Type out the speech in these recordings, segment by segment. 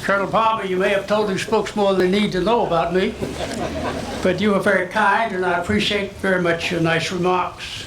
Colonel Palmer, you may have told these folks more than they need to know about me, but you were very kind, and I appreciate very much your nice remarks.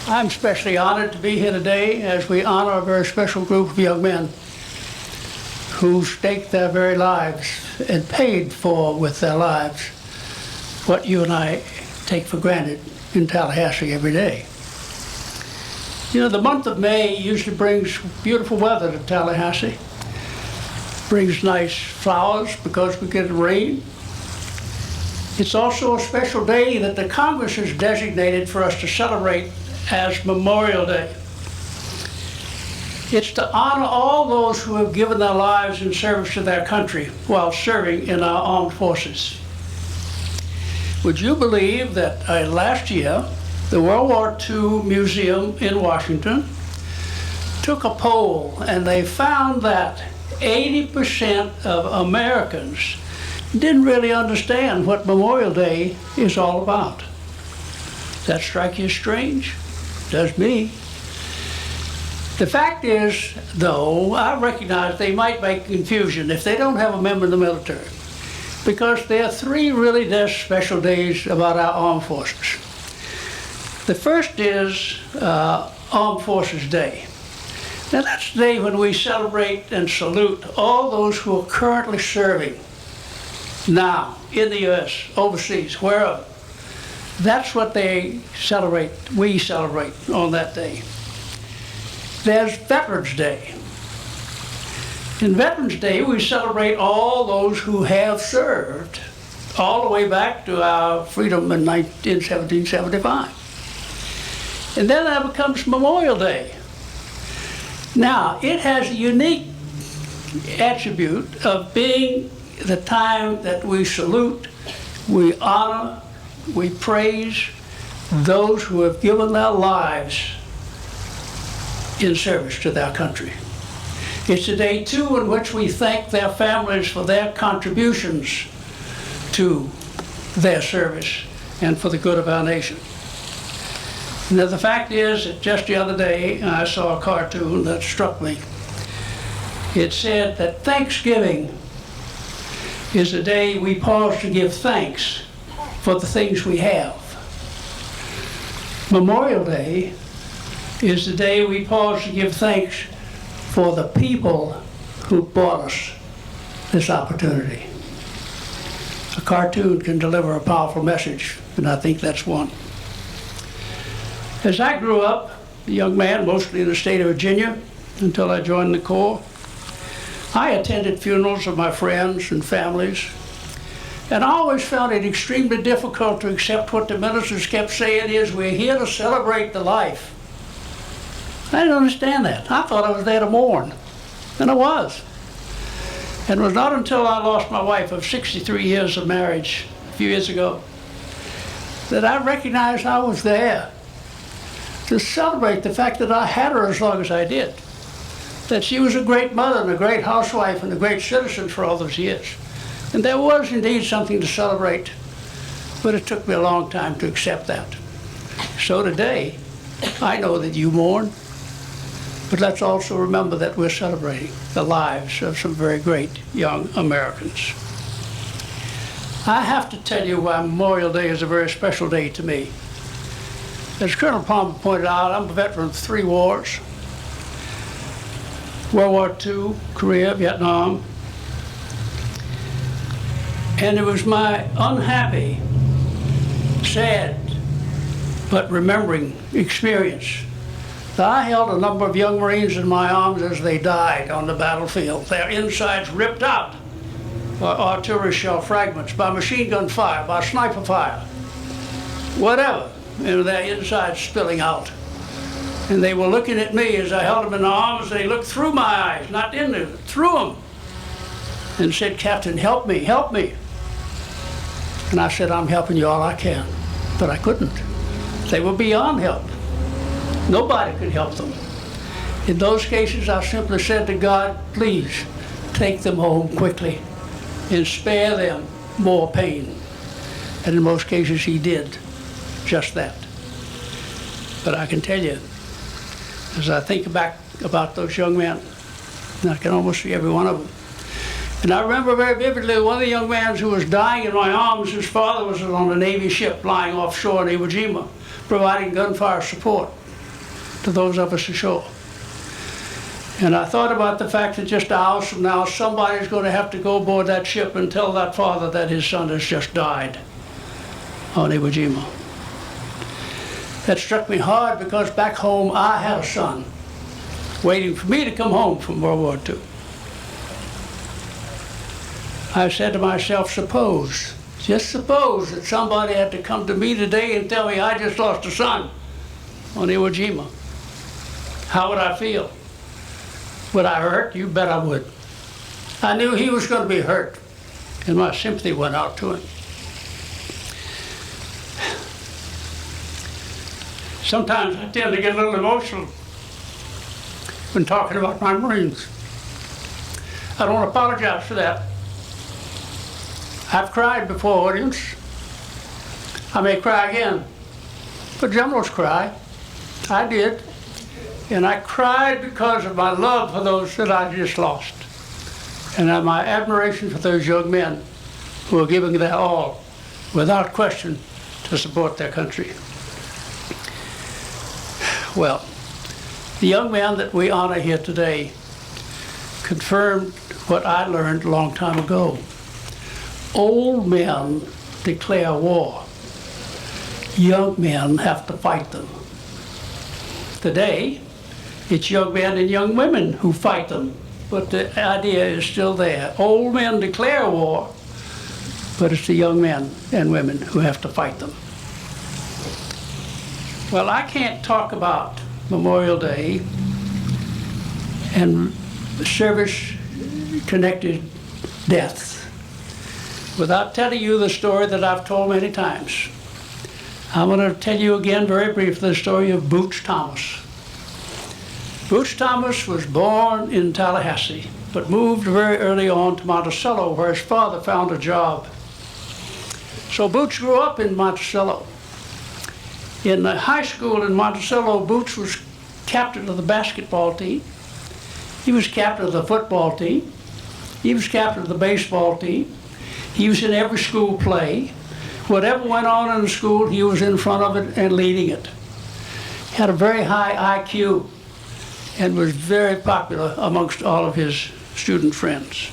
I'm especially honored to be here today as we honor a very special group of young men who staked their very lives and paid for with their lives what you and I take for granted in Tallahassee every day. You know, the month of May usually brings beautiful weather to Tallahassee. Brings nice flowers because we get rain. It's also a special day that the Congress has designated for us to celebrate as Memorial Day. It's to honor all those who have given their lives in service to their country while serving in our armed forces. Would you believe that last year, the World War II Museum in Washington took a poll and they found that 80% of Americans didn't really understand what Memorial Day is all about. Does that strike you as strange? Does me. The fact is, though, I recognize they might make confusion if they don't have a member in the military, because there are three really special days about our armed forces. The first is Armed Forces Day. Now that's the day when we celebrate and salute all those who are currently serving now in the U.S., overseas, wherever. That's what they celebrate, we celebrate on that day. There's Veterans Day. In Veterans Day, we celebrate all those who have served all the way back to our freedom in 1775. And then that becomes Memorial Day. Now, it has a unique attribute of being the time that we salute, we honor, we praise those who have given their lives in service to their country. It's a day, too, in which we thank their families for their contributions to their service and for the good of our nation. Now, the fact is that just the other day, I saw a cartoon that struck me. It said that Thanksgiving is a day we pause to give thanks for the things we have. Memorial Day is the day we pause to give thanks for the people who brought us this opportunity. A cartoon can deliver a powerful message, and I think that's one. As I grew up, a young man, mostly in the state of Virginia, until I joined the Corps, I attended funerals of my friends and families, and I always found it extremely difficult to accept what the ministers kept saying is, we're here to celebrate the life. I didn't understand that. I thought I was there to mourn, and I was. And it was not until I lost my wife of 63 years of marriage a few years ago that I recognized I was there to celebrate the fact that I had her as long as I did, that she was a great mother and a great housewife and a great citizen for all those years. And there was indeed something to celebrate, but it took me a long time to accept that. So today, I know that you mourn, but let's also remember that we're celebrating the lives of some very great young Americans. I have to tell you why Memorial Day is a very special day to me. As Colonel Palmer pointed out, I'm a veteran of 3 wars. World War II, Korea, Vietnam. And it was my unhappy, sad, but remembering experience that I held a number of young Marines in my arms as they died on the battlefield, their insides ripped out by artillery shell fragments, by machine gun fire, by sniper fire, whatever, and their insides spilling out. And they were looking at me as I held them in the arms. They looked through my eyes, not in them, through them, and said, "Captain, help me, help me." And I said, "I'm helping you all I can," but I couldn't. They were beyond help. Nobody could help them. In those cases, I simply said to God, "Please take them home quickly and spare them more pain." And in most cases, He did just that. But I can tell you, as I think back about those young men, And I can almost see every one of them. And I remember very vividly one of the young men who was dying in my arms, his father was on a Navy ship lying offshore in Iwo Jima, providing gunfire support to those of us ashore. And I thought about the fact that just hours from now, somebody's going to have to go aboard that ship and tell that father that his son has just died on Iwo Jima. That struck me hard because back home I had a son waiting for me to come home from World War II. I said to myself, suppose, just suppose that somebody had to come to me today and tell me I just lost a son on Iwo Jima. How would I feel? Would I hurt? You bet I would. I knew he was going to be hurt, and my sympathy went out to him. Sometimes I tend to get a little emotional when talking about my Marines. I don't apologize for that. I've cried before audience. I may cry again. But generals cry. I did. And I cried because of my love for those that I just lost. And my admiration for those young men who are giving their all, without question, to support their country. Well, the young man that we honor here today confirmed what I learned a long time ago. Old men declare war. Young men have to fight them. Today, it's young men and young women who fight them, but the idea is still there. Old men declare war, but it's the young men and women who have to fight them. Well, I can't talk about Memorial Day and service-connected deaths without telling you the story that I've told many times. I'm going to tell you again very briefly the story of Boots Thomas. Boots Thomas was born in Tallahassee, but moved very early on to Monticello, where his father found a job. So Boots grew up in Monticello. In the high school in Monticello, Boots was captain of the basketball team. He was captain of the football team. He was captain of the baseball team. He was in every school play. Whatever went on in the school, he was in front of it and leading it. He had a very high IQ and was very popular amongst all of his student friends.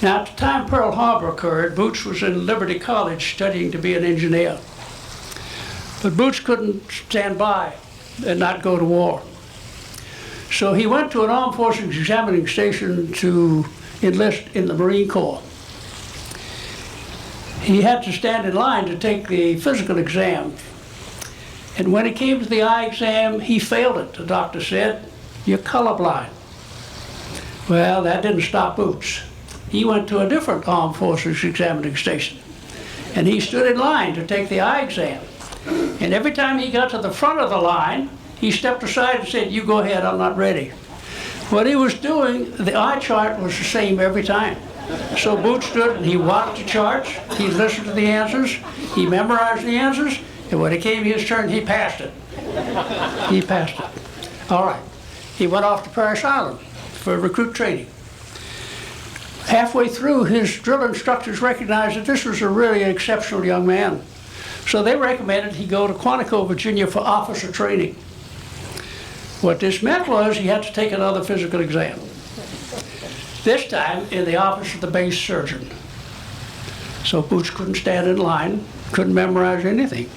Now, at the time Pearl Harbor occurred, Boots was in Liberty College studying to be an engineer. But Boots couldn't stand by and not go to war. So he went to an armed forces examining station to enlist in the Marine Corps. He had to stand in line to take the physical exam. And when it came to the eye exam, he failed it. The doctor said, "You're colorblind." Well, that didn't stop Boots. He went to a different armed forces examining station. And he stood in line to take the eye exam. And every time he got to the front of the line, he stepped aside and said, "You go ahead, I'm not ready." What he was doing, the eye chart was the same every time. So Boots stood and he watched the charts, he listened to the answers, he memorized the answers, and when it came his turn, he passed it. He passed it. All right. He went off to Parris Island for recruit training. Halfway through, his drill instructors recognized that this was a really exceptional young man. So they recommended he go to Quantico, Virginia for officer training. What this meant was he had to take another physical exam. This time in the office of the base surgeon. So Boots couldn't stand in line, couldn't memorize anything.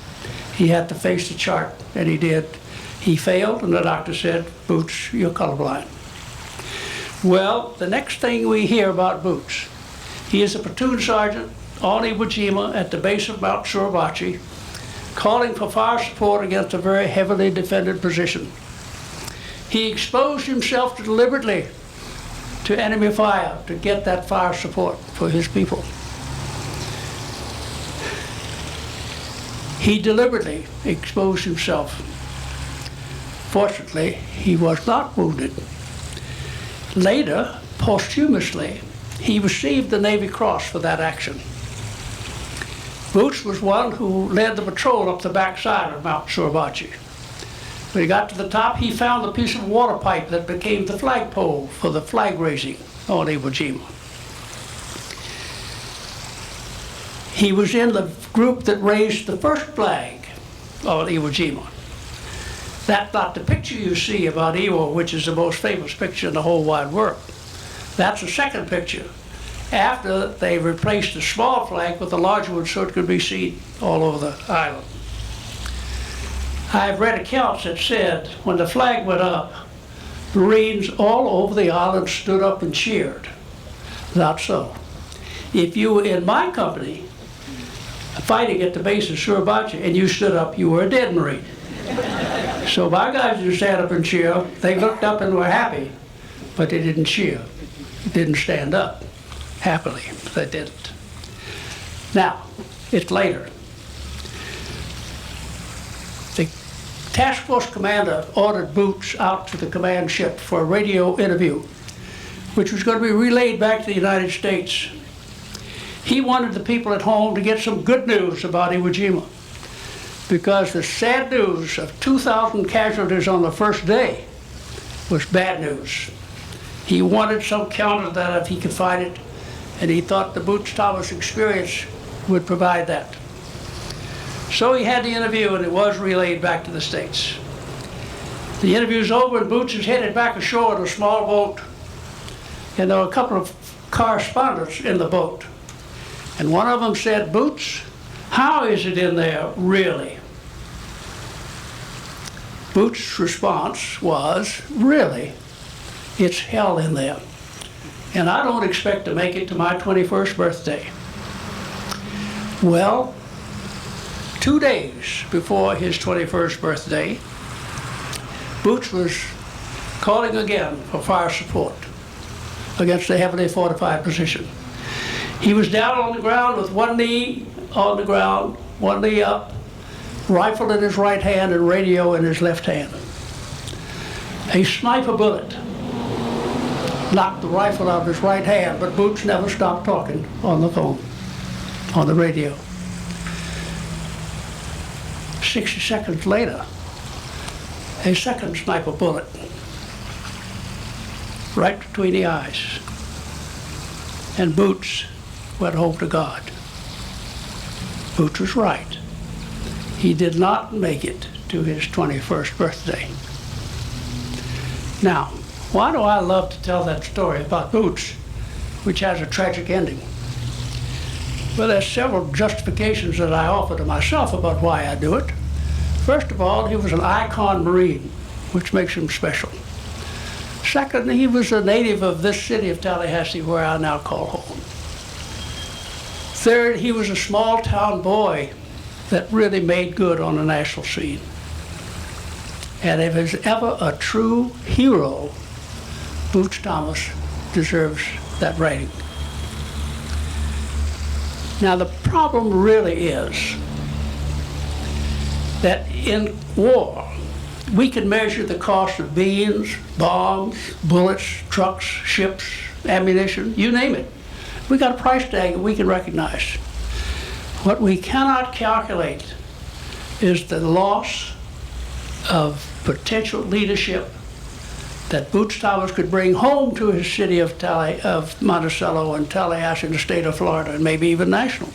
He had to face the chart, and he did. He failed, and the doctor said, "Boots, you're colorblind." Well, the next thing we hear about Boots, he is a platoon sergeant on Iwo Jima at the base of Mount Suribachi, calling for fire support against a very heavily defended position. He exposed himself deliberately to enemy fire to get that fire support for his people. He deliberately exposed himself. Fortunately, he was not wounded. Later, posthumously, he received the Navy Cross for that action. Boots was one who led the patrol up the backside of Mount Suribachi. When he got to the top, he found a piece of water pipe that became the flagpole for the flag raising on Iwo Jima. He was in the group that raised the first flag on Iwo Jima. That's not the picture you see about Iwo, which is the most famous picture in the whole wide world. That's the second picture, after they replaced the small flag with the larger one so it could be seen all over the island. I've read accounts that said when the flag went up, Marines all over the island stood up and cheered. Not so. If you were in my company fighting at the base of Surabaya and you stood up, you were a dead Marine. So my guys didn't stand up and cheer. They looked up and were happy, but they didn't cheer. They didn't stand up happily. They didn't. Now, it's later. The task force commander ordered Boots out to the command ship for a radio interview, which was going to be relayed back to the United States. He wanted the people at home to get some good news about Iwo Jima, because the sad news of 2,000 casualties on the first day was bad news. He wanted some counter to that if he could find it, and he thought the Boots Thomas experience would provide that. So he had the interview, and it was relayed back to the States. The interview's over, and Boots is headed back ashore in a small boat, and there were a couple of correspondents in the boat. And one of them said, "Boots, how is it in there, really?" Boots' response was, "Really, it's hell in there. And I don't expect to make it to my 21st birthday." Well, 2 days before his 21st birthday, Boots was calling again for fire support against a heavily fortified position. He was down on the ground with one knee on the ground, one knee up, rifle in his right hand and radio in his left hand. A sniper bullet knocked the rifle out of his right hand, but Boots never stopped talking on the phone, on the radio. 60 seconds later, a second sniper bullet, right between the eyes, and Boots went home to God. Boots was right. He did not make it to his 21st birthday. Now, why do I love to tell that story about Boots, which has a tragic ending? Well, there's several justifications that I offer to myself about why I do it. First of all, he was an icon Marine, which makes him special. Second, he was a native of this city of Tallahassee, where I now call home. Third, he was a small town boy that really made good on the national scene. And if there's ever a true hero, Boots Thomas deserves that rating. Now, the problem really is that in war, we can measure the cost of beans, bombs, bullets, trucks, ships, ammunition, you name it. We got a price tag that we can recognize. What we cannot calculate is the loss of potential leadership that Boots Thomas could bring home to his city of Monticello and Tallahassee in the state of Florida, and maybe even national.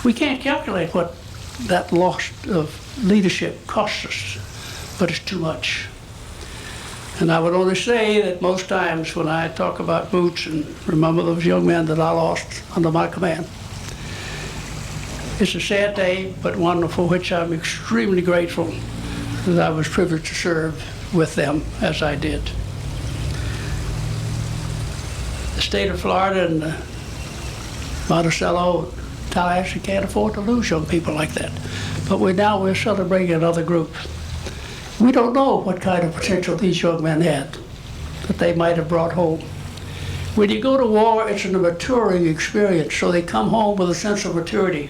We can't calculate what that loss of leadership costs us, but it's too much. And I would only say that most times when I talk about Boots and remember those young men that I lost under my command, it's a sad day, but one for which I'm extremely grateful that I was privileged to serve with them as I did. The state of Florida and Monticello, Tallahassee can't afford to lose young people like that. But we're celebrating another group. We don't know what kind of potential these young men had that they might have brought home. When you go to war, it's a maturing experience, so they come home with a sense of maturity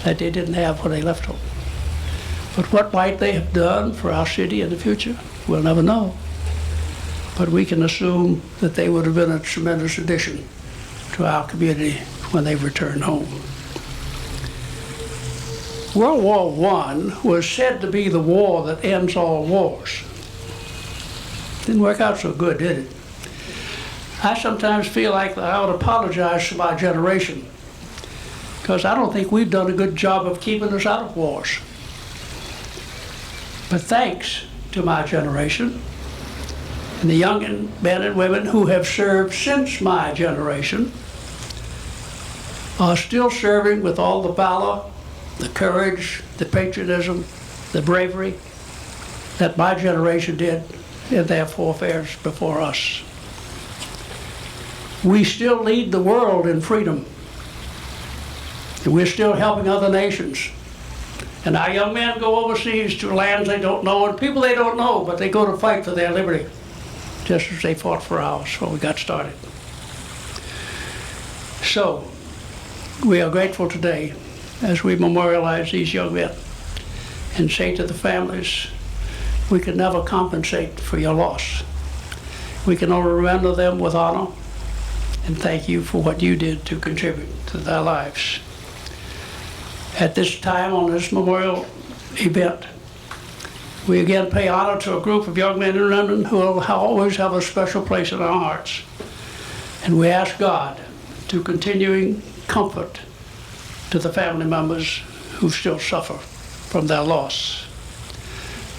that they didn't have when they left home. But what might they have done for our city in the future? We'll never know. But we can assume that they would have been a tremendous addition to our community when they returned home. World War I was said to be the war that ends all wars. Didn't work out so good, did it? I sometimes feel like I ought to apologize to my generation, because I don't think we've done a good job of keeping us out of wars. But thanks to my generation, and the young men and women who have served since my generation, are still serving with all the valor, the courage, the patriotism, the bravery that my generation did in their forebears before us. We still lead the world in freedom. We're still helping other nations. And our young men go overseas to lands they don't know and people they don't know, but they go to fight for their liberty, just as they fought for ours when we got started. So, we are grateful today as we memorialize these young men and say to the families, we can never compensate for your loss. We can only remember them with honor and thank you for what you did to contribute to their lives. At this time, on this memorial event, we again pay honor to a group of young men and women who will always have a special place in our hearts. And we ask God to continuing comfort to the family members who still suffer from their loss.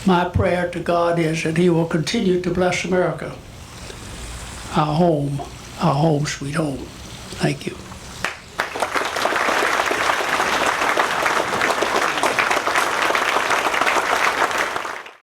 My prayer to God is that He will continue to bless America, our home sweet home. Thank you.